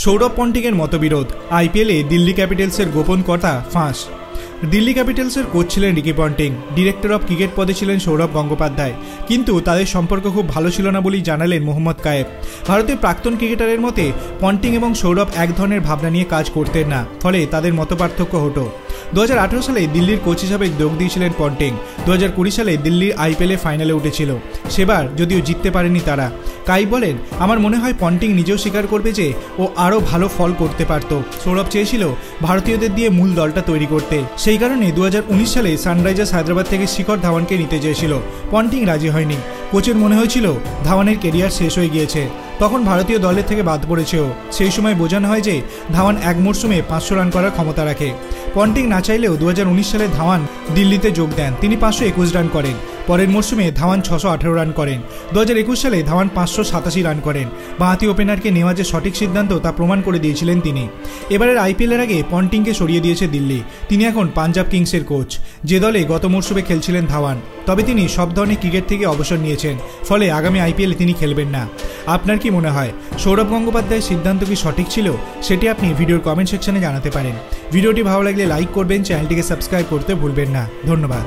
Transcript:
সৌরভ পন্টিংয়ের মতবিরোধ। আইপিএলে দিল্লি ক্যাপিটালসের গোপন কথা ফাঁস। দিল্লি ক্যাপিটালসের কোচ ছিলেন Ricky Ponting, director of cricket পদে ছিলেন সৌরভ গঙ্গোপাধ্যায়, কিন্তু তাদের সম্পর্ক খুব ভালো ছিল না বলেই জানালেন মোহাম্মদ কায়েব। ভারতের প্রাক্তন ক্রিকেটারের মতে পন্টিং এবং সৌরভ এক ধরনের ভাবনা নিয়ে কাজ করতেন না, ফলে তাদের মতপার্থক্য হতো। 2018 সালে দিল্লির কোচ হিসাবে যোগ দিয়েছিলেন পন্টিং। 2020 সালে দিল্লির আইপিএলে ফাইনালে উঠেছিল, সেবার যদিও জিততে পারেনি তারা। কায়েব বলেন, আমার মনে হয় পন্টিং নিজেও স্বীকার করবে যে ও আরও ভালো ফল করতে পারত। সৌরভ চেয়েছিল ভারতীয়দের দিয়ে মূল দলটা তৈরি করতে, সেই কারণে 2019 সালে সানরাইজার্স হায়দ্রাবাদ থেকে শিখর ধাওয়ানকে নিতে চেয়েছিল। পন্টিং রাজি হয়নি। কোচের মনে হয়েছিল ধাওয়ানের কেরিয়ার শেষ হয়ে গিয়েছে, তখন ভারতীয় দলের থেকে বাদ পড়েছেও। সেই সময় বোঝানো হয় যে ধাওয়ান এক মরশুমে 500 রান করার ক্ষমতা রাখে। পন্টিং না চাইলেও 2019 সালে ধাওয়ান দিল্লিতে যোগ দেন। তিনি 521 রান করেন। পরের মরশুমে ধাওয়ান 618 রান করেন। 2021 সালে ধাওয়ান 587 রান করেন। বাঁহাতি ওপেনারকে নেওয়া যে সঠিক সিদ্ধান্ত তা প্রমাণ করে দিয়েছিলেন তিনি। এবারের আইপিএলের আগে পন্টিংকে সরিয়ে দিয়েছে দিল্লি। তিনি এখন পাঞ্জাব কিংসের কোচ, যে দলে গত মরশুমে খেলছিলেন ধাওয়ান। তবে তিনি সব ধরনের ক্রিকেট থেকে অবসর নিয়েছেন, ফলে আগামী আইপিএলে তিনি খেলবেন না। আপনার কি মনে হয় সৌরভ গঙ্গোপাধ্যায়ের সিদ্ধান্ত কি সঠিক ছিল? সেটি আপনি ভিডিওর কমেন্ট সেকশনে জানাতে পারেন। ভিডিওটি ভালো লাগলে লাইক করবেন, চ্যানেলটিকে সাবস্ক্রাইব করতে ভুলবেন না। ধন্যবাদ।